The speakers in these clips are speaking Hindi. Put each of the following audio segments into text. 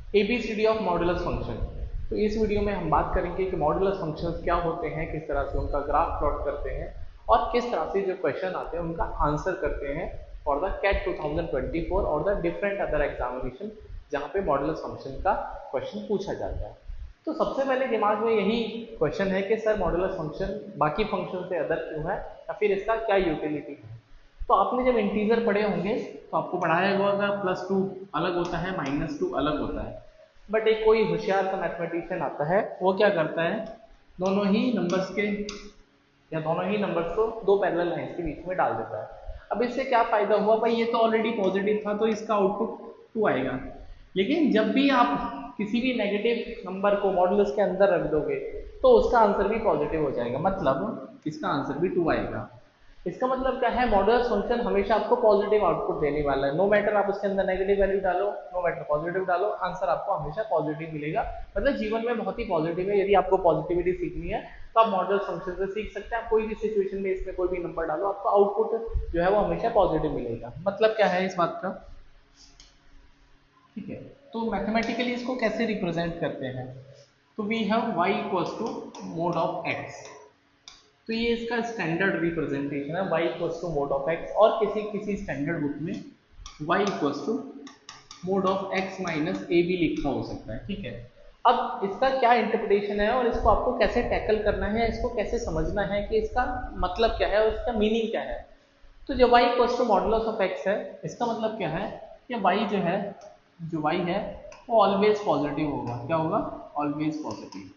ABCD of modulus function. तो इस वीडियो में हम बात करेंगे कि मॉडुलस फंक्शंस क्या होते हैं, किस तरह से उनका ग्राफ प्लॉट करते हैं और किस तरह से जो क्वेश्चन आते हैं उनका आंसर करते हैं फॉर द कैट 2024 और द डिफरेंट अदर एग्जामिनेशन जहाँ पे मॉडुलस फंक्शन का क्वेश्चन पूछा जाता है। तो सबसे पहले दिमाग में यही क्वेश्चन है कि सर मॉडुलस फंक्शन बाकी फंक्शन से अदर क्यों है या फिर इसका क्या यूटिलिटी है। तो आपने जब इंटीजर पढ़े होंगे तो आपको पढ़ाया होगा +2 अलग होता है, -2 अलग होता है। बट एक कोई होशियार सा मैथमेटिशियन आता है, वो क्या करता है, दोनों ही नंबर्स के या दोनों ही नंबर्स को दो पैरेलल लाइंस के बीच में डाल देता है। अब इससे क्या फायदा हुआ भाई, ये तो ऑलरेडी पॉजिटिव था तो इसका आउटपुट 2 आएगा। लेकिन जब भी आप किसी भी नेगेटिव नंबर को मॉडुलस के अंदर रख दोगे तो उसका आंसर भी पॉजिटिव हो जाएगा, मतलब इसका आंसर भी 2 आएगा। इसका मतलब क्या है, मॉडुलस फंक्शन हमेशा आपको पॉजिटिव आउटपुट देने वाला है। नो मैटर आप उसके अंदर नेगेटिव वैल्यू डालो, नो मैटर पॉजिटिव डालो, आंसर आपको हमेशा पॉजिटिव मिलेगा। मतलब जीवन में बहुत ही पॉजिटिव है। यदि आपको पॉजिटिविटी सीखनी है तो आप मॉडुलस फंक्शन से सीख सकते हैं। आप कोई भी सिचुएशन में इसमें कोई भी नंबर डालो, आपको आउटपुट जो है वो हमेशा पॉजिटिव मिलेगा। मतलब क्या है इस बात का, ठीक है। तो मैथमेटिकली इसको कैसे रिप्रेजेंट करते हैं, तो we have y equals to mod of x। तो ये इसका स्टैंडर्ड रिप्रेजेंटेशन है, y equals to mod of x। और किसी किसी स्टैंडर्ड बुक में y equals to mod of x minus a भी लिखा हो सकता है, ठीक है। अब इसका क्या इंटरप्रिटेशन है और इसको आपको कैसे टैकल करना है, इसको कैसे समझना है कि इसका मतलब क्या है और इसका मीनिंग क्या है। तो जो y equals to modulus of x है, इसका मतलब क्या है कि y जो है, जो y है वो ऑलवेज पॉजिटिव होगा। क्या होगा, ऑलवेज पॉजिटिव।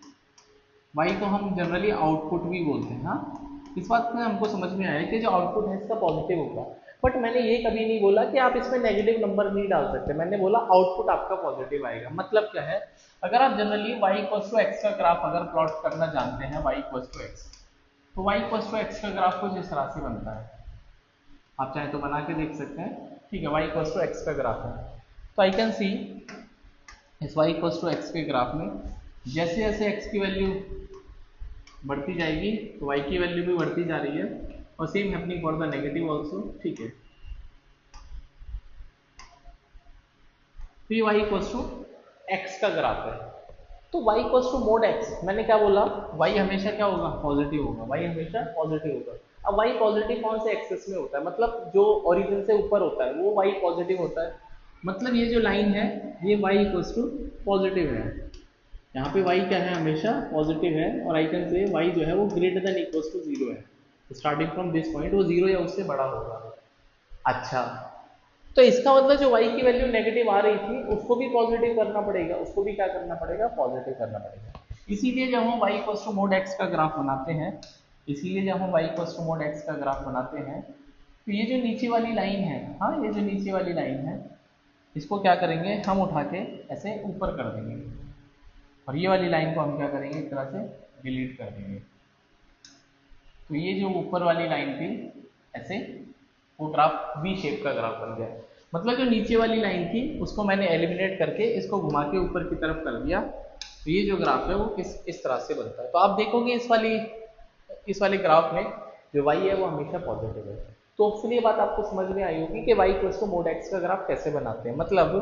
y को हम जनरली आउटपुट भी बोलते हैं। हाँ, इस बात में हमको समझ में आया कि जो आउटपुट है इसका पॉजिटिव होगा। बट मैंने ये कभी नहीं बोला कि आप इसमें नेगेटिव नंबर नहीं डाल सकते, मैंने बोला आउटपुट आपका पॉजिटिव आएगा। मतलब क्या है, अगर आप generally y equals to x का ग्राफ अगर प्लॉट करना जानते हैं, y इक्वल्स टू एक्स, तो y इक्वल्स टू एक्स का ग्राफ कुछ इस तरह से बनता है। आप चाहे तो बना के देख सकते हैं, ठीक है। y इक्वल्स टू एक्स का ग्राफ है, तो आई कैन सी इस y इक्वल्स टू एक्स के ग्राफ में जैसे जैसे x की वैल्यू बढ़ती जाएगी तो y की वैल्यू भी बढ़ती जा रही है, और same happening for the negative also, ठीक है। तो ये y इक्वल्स टू एक्स का ग्राफ है। तो y equals to mod x, मैंने क्या बोला, y हमेशा क्या होगा, पॉजिटिव होगा। y हमेशा पॉजिटिव होगा। अब y पॉजिटिव कौन से एक्सेस में होता है, मतलब जो ओरिजिन से ऊपर होता है वो y पॉजिटिव होता है। मतलब ये जो लाइन है ये y इक्वल्स टू पॉजिटिव है। यहाँ पे y क्या है, हमेशा पॉजिटिव है। और आई कैन से y जो है वो ग्रेटर देन इक्वल्स टू 0 है। स्टार्टिंग फ्रॉम दिस पॉइंट वो 0 या उससे बड़ा होगा। अच्छा, तो इसका मतलब जो y की वैल्यू नेगेटिव आ रही थी उसको भी पॉजिटिव करना पड़ेगा, उसको भी क्या करना पड़ेगा, पॉजिटिव करना पड़ेगा। इसीलिए जब हम y equals to mod x का ग्राफ बनाते हैं, इसीलिए जब हम y equals to mod x का ग्राफ बनाते हैं, तो ये जो नीचे वाली लाइन है, हाँ ये जो नीचे वाली लाइन है, इसको क्या करेंगे हम उठा के ऐसे ऊपर कर देंगे, और ये वाली लाइन को हम क्या करेंगे एक तरह से डिलीट कर देंगे। तो ये जो ऊपर वाली लाइन थी ऐसे, वो ग्राफ वी शेप का ग्राफ बन गया। मतलब जो नीचे वाली लाइन थी उसको मैंने एलिमिनेट करके इसको घुमा के ऊपर की तरफ कर दिया। तो ये जो ग्राफ है वो इस तरह से बनता है। तो आप देखोगे इस वाले ग्राफ में जो y है वो हमेशा पॉजिटिव है। तो फिर ये बात आपको समझ में आई होगी कि y equals to mod x का ग्राफ कैसे बनाते हैं। मतलब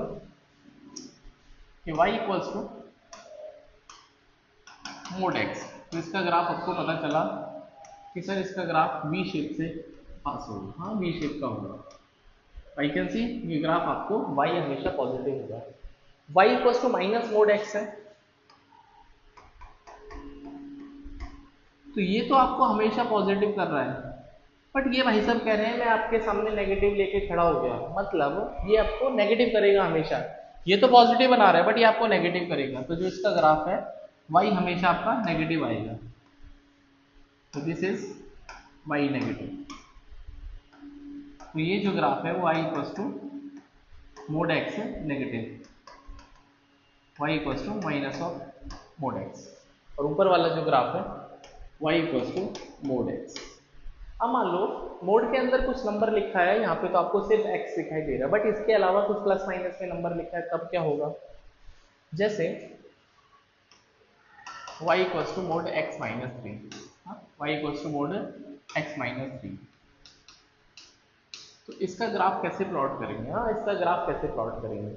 कि y equals to mod x, तो इसका ग्राफ आपको पता चला कि सर इसका ग्राफ वी शेप से पास होगा। हाँ, वी शेप का होगा। आई कैन सी ये ग्राफ आपको y हमेशा पॉजिटिव होगा। y equals to minus mod x है, तो ये तो आपको हमेशा पॉजिटिव कर रहा है। बट ये भाई साहब कह रहे हैं मैं आपके सामने नेगेटिव लेके खड़ा हो गया, मतलब ये आपको नेगेटिव करेगा हमेशा। ये तो पॉजिटिव बना रहा है बट ये आपको नेगेटिव करेगा। तो जो इसका ग्राफ है y हमेशा आपका नेगेटिव आएगा। तो दिस इज y नेगेटिव। तो ये जो ग्राफ है वो i equals to mod x है negative, y equals to minus of mod x। और ऊपर वाला जो ग्राफ है y equals to mod x। अब मान लो मोड के अंदर कुछ नंबर लिखा है, यहाँ पे तो आपको सिर्फ x दिखाई दे रहा है, बट इसके अलावा कुछ प्लस माइनस में नंबर लिखा है, तब क्या होगा। जैसे y equals to mod x minus 3, y equals to mod x minus 3। तो इसका ग्राफ कैसे प्लॉट करेंगे, हाँ इसका ग्राफ कैसे प्लॉट करेंगे।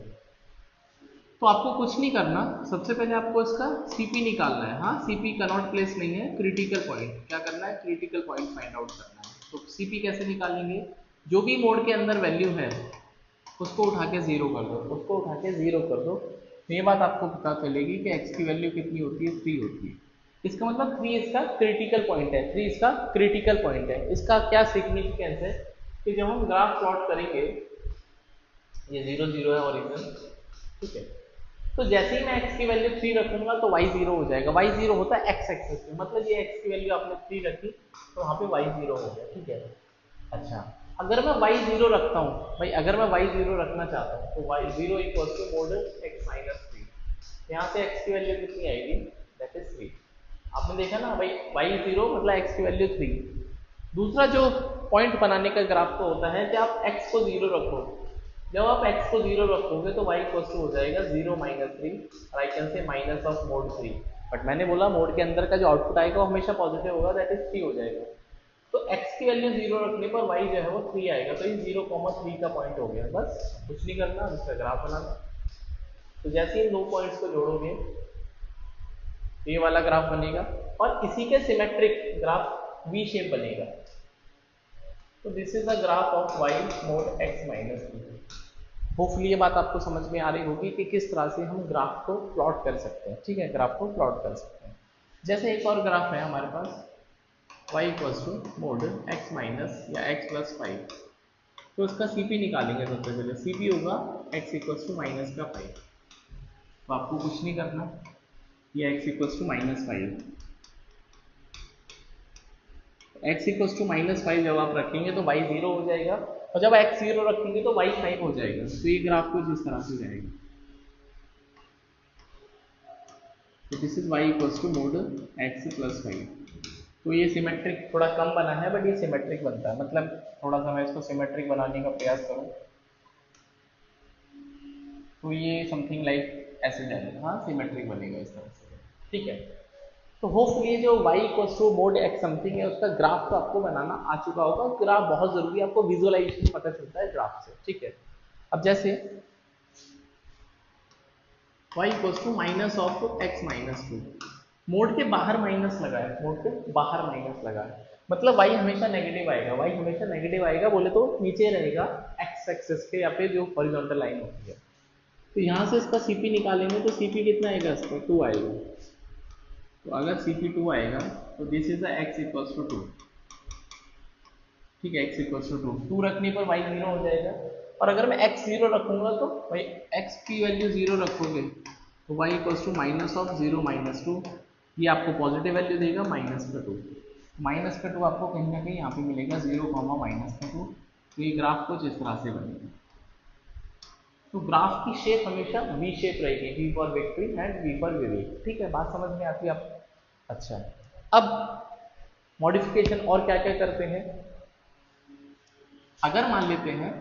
तो आपको कुछ नहीं करना, सबसे पहले आपको इसका सीपी निकालना है। हाँ, सीपी कनॉट प्लेस नहीं है, क्रिटिकल पॉइंट क्या करना है, क्रिटिकल पॉइंट फाइंड आउट करना है। तो सीपी कैसे निकालेंगे, जो भी मोड के अंदर वैल्यू है उसको उठा के जीरो कर दो, उसको उठा के जीरो कर दो। तो ये बात आपको पता चलेगी कि एक्स की वैल्यू कितनी होती है, 3 होती है। इसका मतलब 3 इसका क्रिटिकल पॉइंट है, 3 इसका क्रिटिकल पॉइंट है। इसका क्या सिग्निफिकेंस है कि जब हम ग्राफ प्लॉट करेंगे, ये 0 0 है ओरिजिन, ठीक है। तो जैसे ही मैं x की वैल्यू 3 रखूंगा तो y 0 हो जाएगा। y 0 होता है x एक्सिस पे, मतलब ये x की वैल्यू आपने 3 रखी तो वहां पे y 0 हो गया, ठीक है। अच्छा, अगर मैं y 0 रखता हूँ भाई, अगर मैं y 0 रखना चाहता हूँ तो y 0 equal to mod x minus 3। यहाँ से x की वैल्यू कितनी आएगी, दैट इज 3। आपने देखा ना भाई, y 0 मतलब x की वैल्यू 3। दूसरा जो पॉइंट बनाने का ग्राफ को होता है कि आप x को 0 रखो। जब आप x को 0 रखोगे तो y इक्वल टू हो जाएगा 0 माइनस 3, और I can say minus of mode 3। But मैंने बोला मोड के अंदर का जो आउटपुट आएगा वो हमेशा पॉजिटिव होगा, दैट इज 3 हो जाएगा। तो x की वैल्यू 0 रखने पर y जो है वो 3 आएगा। तो ये 0,3 का पॉइंट हो गया, बस कुछ नहीं करना, इसका ग्राफ बनाना। तो जैसे ही इन दो पॉइंट्स को जोड़ोगे ये वाला ग्राफ बनेगा, और इसी के सिमेट्रिक ग्राफ वी शेप बनेगा। तो this is the graph of y mode x minus 3। Hopefully ये बात आपको समझ में आ रही होगी कि किस तरह से हम ग्राफ को प्लॉट कर सकते हैं, ठीक है, ग्राफ को प्लॉट कर सकते हैं। जैसे एक और ग्राफ है हमारे पास y equals to mod x minus या x प्लस 5। तो इसका सीपी निकालेंगे। सबसे पहले सीपी होगा x इक्वल्स टू माइनस का 5। तो आपको कुछ नहीं करना, ये x equals to minus 5, x equals to minus 5 जब आप रखेंगे तो y 0 हो जाएगा, और जब x 0 रखेंगे तो y 5 हो जाएगा। तो ये ग्राफ कुछ इस तरह से जाएगा। तो this is y equals to mod x plus 5। तो ये सिमेट्रिक थोड़ा कम बना है, बट ये सिमेट्रिक बनता है। मतलब थोड़ा सा मैं इसको सिमेट्रिक बनाने का प्रयास करूँ तो ये समथिंग लाइक ऐसे जाएगा। हाँ, सिमेट्रिक बनेगा इस तरह से, ठीक है। तो होपफुली जो y equals to mod x something है उसका ग्राफ तो आपको बनाना आ चुका होगा। ग्राफ बहुत जरूरी है, आपको विजुअलाइजेशन पता चलता है ग्राफ से, ठीक है। अब जैसे y equals to minus of x minus 2, mod के बाहर माइनस लगा है, मोड के बाहर माइनस लगा है, मतलब y हमेशा नेगेटिव आएगा। y हमेशा नेगेटिव आएगा, बोले तो नीचे रहेगा x एक्सिस के, या फिर जो हॉरिजॉन्टल लाइन होती है। तो यहाँ से इसका cp निकालेंगे तो cp कितना आएगा, इसका 2 आएगा। तो अगर cp2 आएगा तो this is the x equals to 2, ठीक है, x इक्वल्स टू 2। 2 रखने पर y 0 हो जाएगा, और अगर मैं x 0 रखूंगा तो भाई x की वैल्यू 0 रखोगे तो y equals to minus of 0 minus 2, ये आपको पॉजिटिव वैल्यू देगा माइनस का 2। माइनस का 2 आपको कहीं ना कहीं यहाँ पे मिलेगा 0 माइनस का 2। तो ये ग्राफ कुछ इस तरह से बनेगा। तो ग्राफ की शेप हमेशा वी शेप रहेगी, V for victory and V for Vivek, ठीक है, बात समझ में आती है आपको। अच्छा, अब मॉडिफिकेशन और क्या क्या करते हैं। अगर मान लेते हैं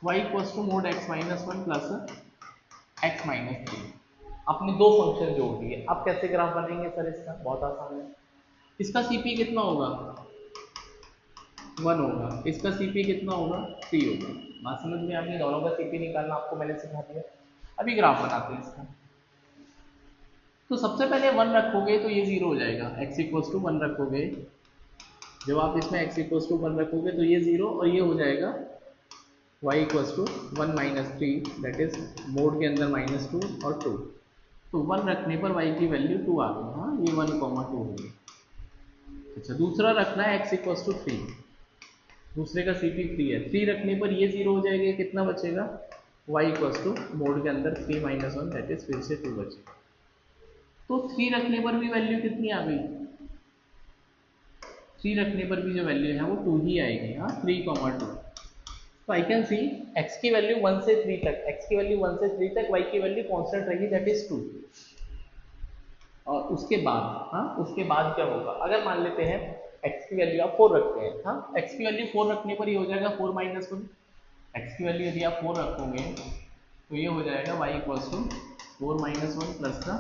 y equals to mod x minus 1 plus x minus 3, आपने दो फंक्शन जोड़ दिए। अब कैसे ग्राफ बनेंगे सर इसका, बहुत आसान है। इसका cp कितना होगा, 1 होगा, इसका cp कितना होगा, 3 होगा। बात समझ में आ गई, दोनों का cp निकालना आपको मैंने सिखा दिया। अभी ग्राफ बनाते हैं इसका। तो सबसे पहले 1 रखोगे तो ये 0 हो जाएगा, x इक्वल्स टू 1 रखोगे, जब आप इसमें x इक्वल्स टू 1 रखोगे तो ये 0, और ये हो जाएगा y equals to 1 minus 3, that is mod के अंदर माइनस 2 और 2। तो 1 रखने पर y की वैल्यू 2 आ गई। हाँ, ये 1, 2 हो गई। अच्छा, दूसरा रखना है x इक्वल्स टू 3, दूसरे का cp 3 है। 3 रखने पर ये 0 हो जाएगा, कितना बचेगा, y इक्वल्स टू मोड के अंदर 3 माइनस 1, दैट इज फिर से 2 बचेगा। तो 3 रखने पर भी वैल्यू कितनी आ गई, 3 रखने पर भी जो वैल्यू है वो 2 ही आएगी। हाँ, 3, 2। तो आई कैन सी x की वैल्यू 1 से 3 तक, x की वैल्यू 1 से 3 तक, y की वैल्यू कांस्टेंट रहेगी, दैट इज 2। और उसके बाद, हाँ, उसके बाद क्या होगा, अगर मान लेते हैं x की वैल्यू आप 4 रखते हैं। हाँ, x की वैल्यू 4 रखने पर ये हो जाएगा 4 माइनस 1। x की वैल्यू यदि आप 4 रखोगे तो ये हो जाएगा y equals to 4 minus 1 plus का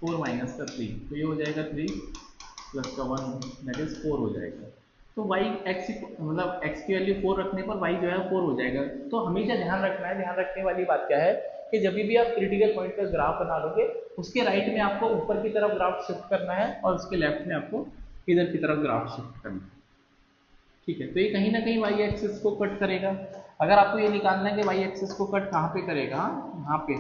4 माइनस का 3। तो ये हो जाएगा 3 प्लस का 1, दैट इज 4 हो जाएगा। तो y x की वैल्यू 4 रखने पर y जो है 4 हो जाएगा। तो हमेशा ध्यान रखना है, ध्यान रखने वाली बात क्या है कि कि जब भी आप क्रिटिकल पॉइंट का ग्राफ बना लोगे उसके राइट में आपको ऊपर की तरफ ग्राफ शिफ्ट करना है और उसके लेफ्ट में आपको इधर की तरफ ग्राफ शिफ्ट करना है। ठीक है, तो ये कहीं ना कहीं वाई एक्सिस को कट करेगा। अगर आपको ये निकालना है कि वाई एक्सिस को कट कहाँ पे करेगा, यहाँ पे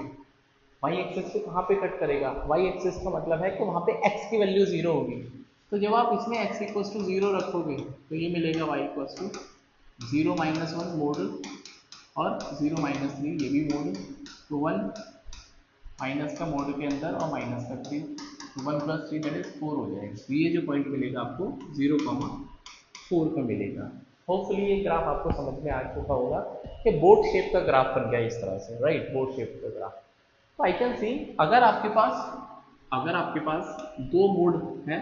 वाई एक्सिस को कहाँ पे कट करेगा, वाई एक्सिस का मतलब है कि वहाँ पे एक्स की वैल्यू 0 होगी। तो जब आप इसमें एक्स इक्वल्स टू 0 रखोगे तो ये मिलेगा y equals to 0 minus 1 mod और 0 माइनस 3 ये भी मोड, तो 1 माइनस का मोड के अंदर और माइनस का 3, तो 1 प्लस 3 दैट इज 4 हो जाएगा। तो ये जो पॉइंट मिलेगा आपको 0,4 का मिलेगा। होपफुली ये ग्राफ आपको समझ में आ चुका होगा कि बोट शेप का ग्राफ बन गया इस तरह से, राइट, बोट शेप का ग्राफ। तो आई कैन सी अगर आपके पास दो मोड हैं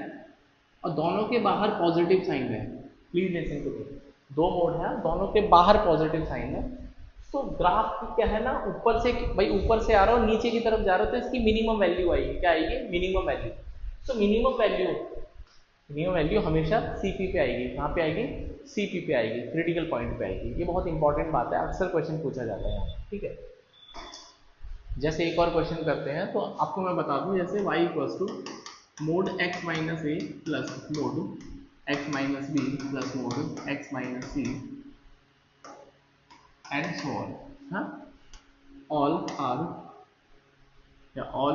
और दोनों के बाहर पॉजिटिव साइन है, प्लीज लिसन टू मी, दो मोड है दोनों के बाहर पॉजिटिव साइन है, तो ग्राफ क्या है ना ऊपर से, भाई ऊपर से आ रहा हो नीचे की तरफ जा रहा हो तो इसकी मिनिमम वैल्यू आएगी, क्या आएगी, मिनिमम वैल्यू। तो मिनिमम वैल्यू हमेशा सीपी पे आएगी, कहाँ पे आएगी, सीपी पे आएगी, क्रिटिकल पॉइंट पे आएगी। ये बहुत इंपॉर्टेंट बात है, अक्सर क्वेश्चन पूछा जाता है यहाँ, ठीक है। जैसे एक और क्वेश्चन करते हैं तो आपको मैं बता दूं, जैसे y equals to mod x minus a plus mod x minus b plus mod x minus c and so on, हाँ, ऑल आर या all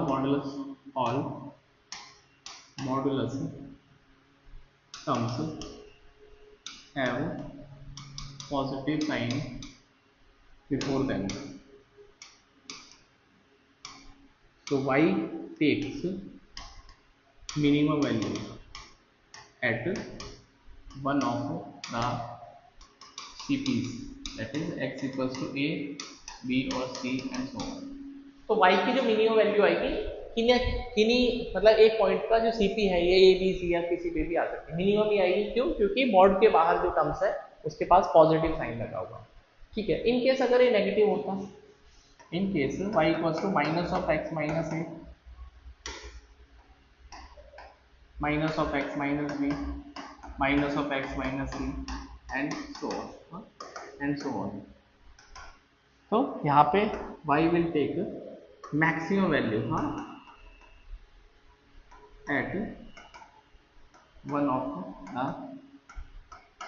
modulus terms have positive sign before them. So y takes minimum value at one of the CPs, that is x equals to a, b और c and so on। तो y की जो मिनिमम वैल्यू आएगी किन्हीं मतलब एक पॉइंट का जो CP है ये a b c या किसी पे भी आ सकती है, मिनिमम ही आएगी। क्यों? क्योंकि मॉड के बाहर जो टर्म्स है उसके पास पॉजिटिव साइन लगा हुआ, ठीक है। इन केस अगर ये नेगेटिव होता, in case y equals to minus of x minus a minus of x minus b minus of x minus c and so on। तो यहाँ पे y will take maximum value, हाँ, at one of the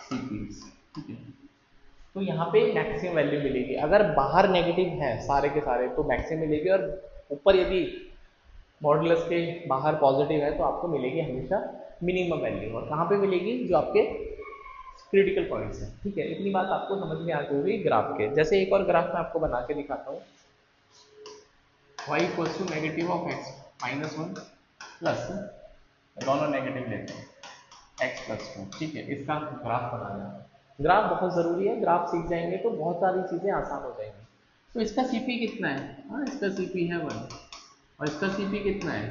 CPs, ठीक है। तो यहाँ पे मैक्सिमम वैल्यू मिलेगी, अगर बाहर नेगेटिव है सारे के सारे तो मैक्सिमम मिलेगी, और ऊपर यदि मॉडुलस के बाहर पॉजिटिव है तो आपको मिलेगी हमेशा मिनिमम वैल्यू। और कहाँ पे मिलेगी, जो आपके क्रिटिकल पॉइंट्स हैं, ठीक है। इतनी बात आपको समझ में आ गई ग्राफ के। जैसे एक और ग्राफ मैं आपको बना के दिखाता हूँ, y equals to negative of x minus 1 plus, दोनों नेगेटिव लेते हैं, x प्लस 2, ठीक है। इसका ग्राफ बनाना है, ग्राफ बहुत ज़रूरी है, ग्राफ सीख जाएंगे तो बहुत सारी चीज़ें आसान हो जाएंगी। तो इसका CP कितना है, हाँ, इसका CP है 1 और इसका CP कितना है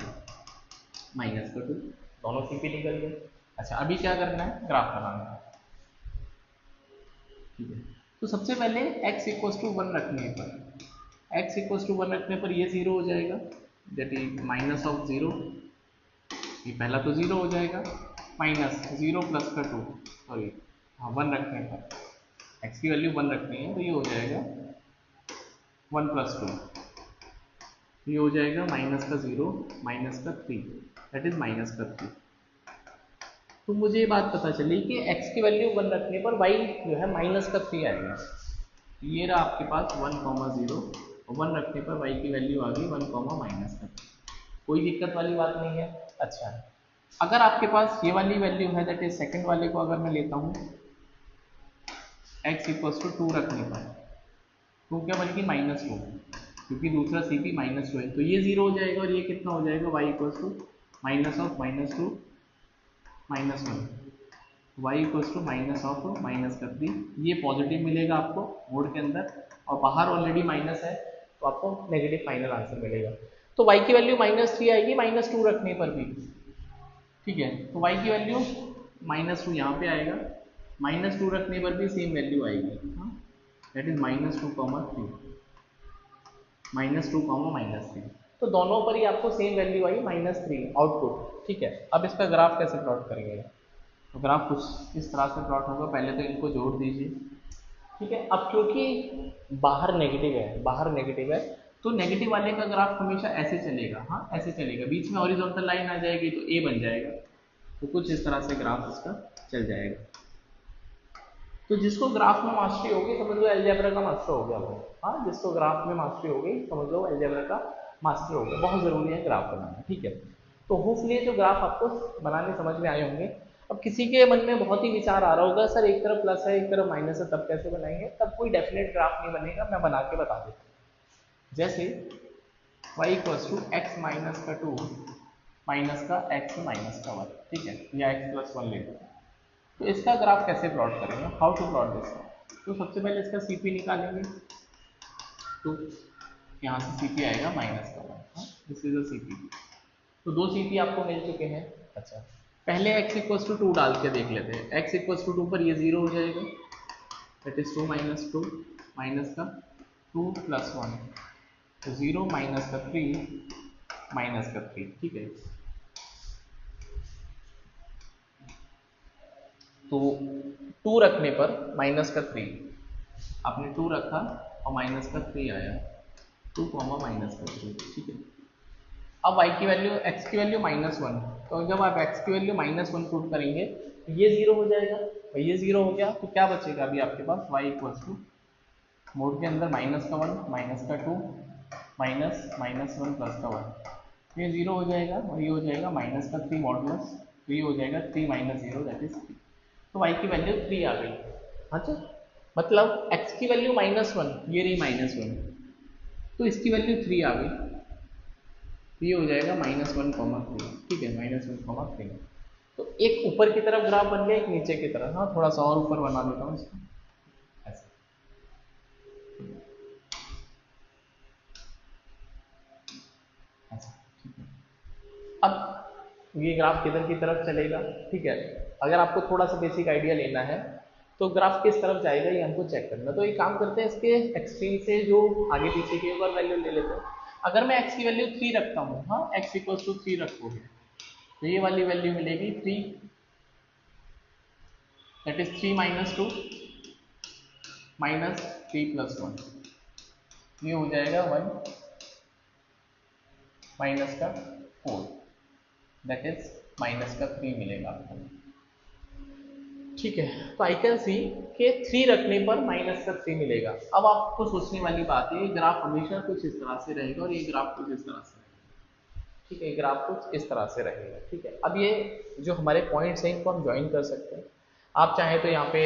माइनस का 2, दोनों CP निकल गए। अच्छा, अभी क्या करना है, ग्राफ बनाना है, ठीक है। तो सबसे पहले x इक्वल्स टू 1 रखने पर ये 0 हो जाएगा, दैट इज माइनस ऑफ 0, ये पहला तो 0 हो जाएगा, माइनस 0 प्लस का 2, सॉरी हाँ 1 रखने पर x की वैल्यू 1 रखनी है तो ये हो जाएगा 1 प्लस 2, ये हो जाएगा माइनस का 0 माइनस का 3, दैट इज माइनस का 3। तो मुझे ये बात पता चली कि x की वैल्यू 1 रखने पर y जो है माइनस का 3 आएगा। ये रहा आपके पास 1,0 और 1 रखने पर y की वैल्यू आ गई 1, माइनस का 3। कोई दिक्कत वाली बात नहीं है। अच्छा, अगर आपके पास ये वाली वैल्यू है, दैट इज सेकंड वाले को अगर मैं लेता हूँ x इक्वल्स टू 2 रखने पर, तो क्या बल्कि माइनस 2, क्योंकि दूसरा CP माइनस 2 है, तो ये 0 हो जाएगा और ये कितना हो जाएगा, y equals to minus of minus 2 minus 1, y equals to minus of minus का 3। ये पॉजिटिव मिलेगा आपको मोड के अंदर, और बाहर ऑलरेडी माइनस है तो आपको नेगेटिव फाइनल आंसर मिलेगा। तो y की वैल्यू -3 आएगी -2 रखने पर भी, ठीक है। तो y की वैल्यू -2 यहाँ पे आएगा, -2 रखने पर भी सेम वैल्यू आएगी, दैट इज -2,3, -2,-3। तो दोनों पर ही आपको सेम वैल्यू आई -3 आउटपुट, ठीक है। अब इसका ग्राफ कैसे प्लॉट करेंगे, तो ग्राफ कुछ इस तरह से प्लॉट होगा, पहले तो इनको जोड़ दीजिए, ठीक है। अब क्योंकि बाहर नेगेटिव है तो नेगेटिव वाले का ग्राफ हमेशा ऐसे चलेगा, हाँ ऐसे चलेगा, बीच में हॉरिजॉन्टल लाइन आ जाएगी तो ए बन जाएगा। तो कुछ इस तरह से ग्राफ इसका चल जाएगा। तो जिसको ग्राफ में मास्टरी होगी समझ लो अलजेब्रा का मास्टर हो गया वो। हाँ, जिसको ग्राफ में मास्टरी होगी समझ लो अलजेब्रा का मास्टर हो गया। बहुत जरूरी है ग्राफ बनाना, ठीक है। तो होपफुली जो ग्राफ आपको बनाने समझ में आए होंगे। अब किसी के मन में बहुत ही विचार आ रहा होगा, सर एक तरफ प्लस है एक तरफ माइनस है तब कैसे बनाएंगे? तब कोई डेफिनेट ग्राफ नहीं बनेगा, मैं बना के बता देता हूँ। जैसे y equals to x minus का 2 माइनस का एक्स माइनस का 1, ठीक है, या x प्लस 1 ले लो। तो इसका ग्राफ कैसे प्लॉट करेंगे, हाउ टू प्लॉट दिस? तो सबसे पहले इसका सीपी निकालेंगे। तो यहाँ से सीपी आएगा माइनस का 1, दिस इज अ सीपी। तो दो सीपी आपको मिल चुके हैं। अच्छा, पहले x इक्वल्स टू 2 डाल के देख लेते हैं। x इक्वल्स टू 2 पर ये 0 हो जाएगा, दैट इज 2 माइनस 2 माइनस का 2 प्लस 1, तो 0 माइनस का 3 माइनस का 3, ठीक है। तो 2 रखने पर माइनस का 3, आपने 2 रखा और माइनस का 3 आया, 2 कॉमा माइनस का 3, ठीक है। अब y की वैल्यू, x की वैल्यू -1, तो जब आप x की वैल्यू -1 पुट करेंगे तो ये 0 हो जाएगा, और ये 0 हो गया तो क्या बचेगा अभी आपके पास? y इक्वल्स टू मोड के अंदर माइनस का 1 माइनस का 2 माइनस -1 प्लस का 1, ये 0 हो जाएगा, और ये हो जाएगा माइनस का 3 मॉडुलस, तो ये हो जाएगा 3 माइनस 0 दैट इज 3। तो y की वैल्यू 3 आ गई। अच्छा, मतलब x की वैल्यू -1, ये रही -1, तो इसकी वैल्यू 3 आ गई, तो ये हो जाएगा -1,3, ठीक है, -1,3। तो एक ऊपर की तरफ ग्राफ बन गया, एक नीचे की तरफ। हाँ, थोड़ा सा और ऊपर बना देता हूँ इसको ऐसे। ऐसा, ठीक है। अब ये ग्राफ किधर की तरफ चलेगा, ठीक है। अगर आपको थोड़ा सा बेसिक आइडिया लेना है तो ग्राफ किस तरफ जाएगा ये हमको चेक करना। तो एक काम करते हैं, इसके एक्सट्रीम से जो आगे पीछे की एक और वैल्यू ले लेते हैं। अगर मैं x की वैल्यू 3 रखता हूँ, हाँ x इक्वल्स टू 3 रखोगे, तो ये वाली वैल्यू मिलेगी 3, that is 3 minus 2 minus 3 plus 1, ये हो जाएगा 1 माइनस का 4, दैट इज माइनस का 3 मिलेगा आपको, ठीक है। तो आई कैन सी के 3 रखने पर माइनस का 3 मिलेगा। अब आपको सोचने वाली बात है, ये ग्राफ हमेशा कुछ इस तरह से रहेगा और ये ग्राफ कुछ इस तरह से रहेगा, ठीक है, ग्राफ कुछ इस तरह से रहेगा, ठीक है। अब ये जो हमारे पॉइंट्स हैं इनको हम ज्वाइन कर सकते हैं। आप चाहें तो यहाँ पे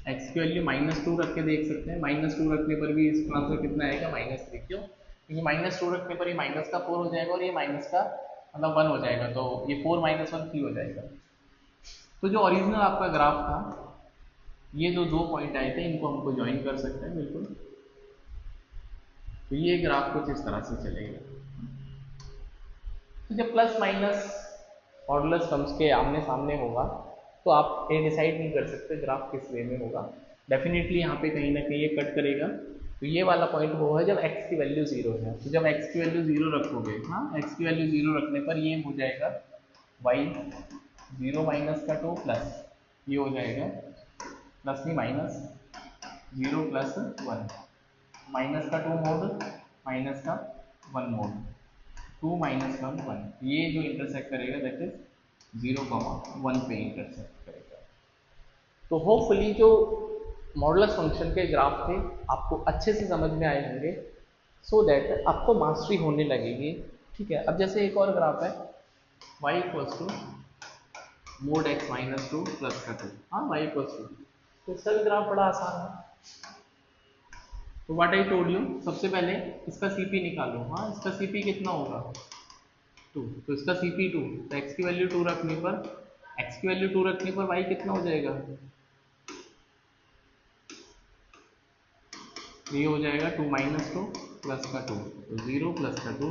x की वैल्यू -2 रख के देख सकते हैं। -2 रखने पर भी इसका आंसर कितना आएगा? -3, क्यों? क्योंकि -2 रखने पर ये माइनस का 4 हो जाएगा और ये माइनस का मतलब 1 हो जाएगा, तो ये 4 - 1 3 हो जाएगा। तो जो ओरिजिनल आपका ग्राफ था, ये जो 2 पॉइंट आए थे इनको हमको ज्वाइन कर सकते हैं, बिल्कुल। तो ये ग्राफ कुछ इस तरह से चलेगा। तो जब प्लस माइनस मॉडुलस टर्म्स के आमने सामने होगा तो आप ये डिसाइड नहीं कर सकते ग्राफ किस वे में होगा। डेफिनेटली यहाँ पे कहीं ना कहीं ये कट करेगा। तो ये वाला पॉइंट वो है जब x की वैल्यू 0 है। तो जब x की वैल्यू 0 रखोगे, हाँ x की वैल्यू 0 रखने पर ये हो जाएगा y 0 माइनस का 2 प्लस, ये हो जाएगा प्लस नहीं माइनस 0 प्लस 1, माइनस का 2 मोड माइनस का 1 मोड, 2 माइनस 1 1, ये जो इंटरसेक्ट करेगा दैट इज 0,1 पे इंटरसेक्ट करेगा। तो होपफुली जो मॉडुलस फंक्शन के ग्राफ थे आपको अच्छे से समझ में आए होंगे, सो दैट आपको मास्टरी होने लगेगी, ठीक है। अब जैसे एक और ग्राफ है y equals to mod x minus 2 plus का 2, हाँ y इक्वल्स टू, तो इसका भी ग्राफ बड़ा आसान है। तो व्हाट आई टोल्ड यू, सबसे पहले इसका सीपी निकालो। हाँ, इसका सीपी कितना होगा? 2, तो इसका सीपी 2, तो x की वैल्यू 2 रखने पर, x की वैल्यू 2 रखने पर y कितना हो जाएगा? ये हो जाएगा 2 माइनस 2 प्लस का 2, तो 0 प्लस का 2,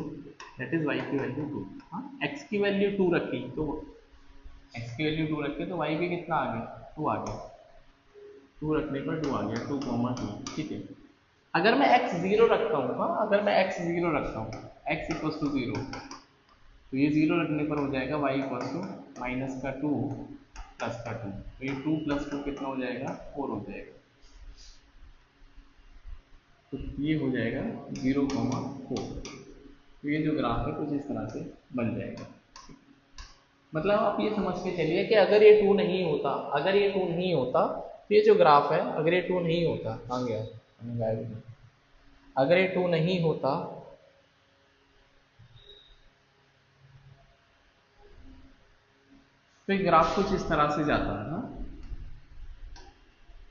दैट इज y की वैल्यू 2। हाँ, x की वैल्यू 2 रखी तो x की वैल्यू 2 रखे तो y भी कितना आ गया? 2 आ गया, 2 रखने पर 2 आ गया, 2,2, ठीक है। अगर मैं x 0 रखता हूँ, हाँ अगर मैं x 0 रखता हूँ, x इक्वल्स टू 0, तो ये 0 रखने पर हो जाएगा y इक्वल्स टू माइनस का 2 प्लस का 2, तो ये 2 प्लस 2 कितना हो जाएगा? 4 हो जाएगा। तो ये हो जाएगा 0,4। तो ये जो ग्राफ है कुछ इस तरह से बन जाएगा। मतलब आप ये समझ के चलिए कि अगर ये 2 नहीं होता, अगर ये 2 नहीं होता तो ये जो ग्राफ है, अगर ये 2 नहीं होता, कहाँ गया, गायब हो गया। अगर ये 2 नहीं होता तो ये ग्राफ कुछ इस तरह से जाता है ना,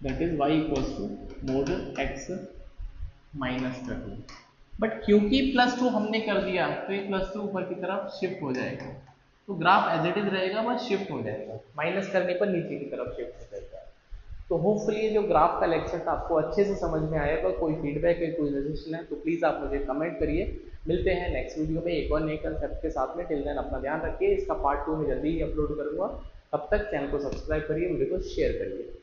that is y equals to mod x minus 30। But क्योंकि +2 हमने कर दिया तो ये +2 ऊपर की तरफ शिफ्ट हो जाएगा, तो ग्राफ एज इट इज रहेगा बस शिफ्ट हो जाएगा, माइनस करने पर नीचे की तरफ शिफ्ट हो जाएगा। तो होपफुली ये जो ग्राफ का लेक्चर था आपको अच्छे से समझ में आएगा। कोई फीडबैक है, कोई सजेशन है तो प्लीज़ आप मुझे कमेंट करिए। मिलते हैं नेक्स्ट वीडियो में एक और नए कंसेप्ट के साथ में। टिल देन अपना ध्यान रखिए। इसका पार्ट 2 में जल्दी ही अपलोड करूंगा। तब तक चैनल को सब्सक्राइब करिए, वीडियो को शेयर करिए।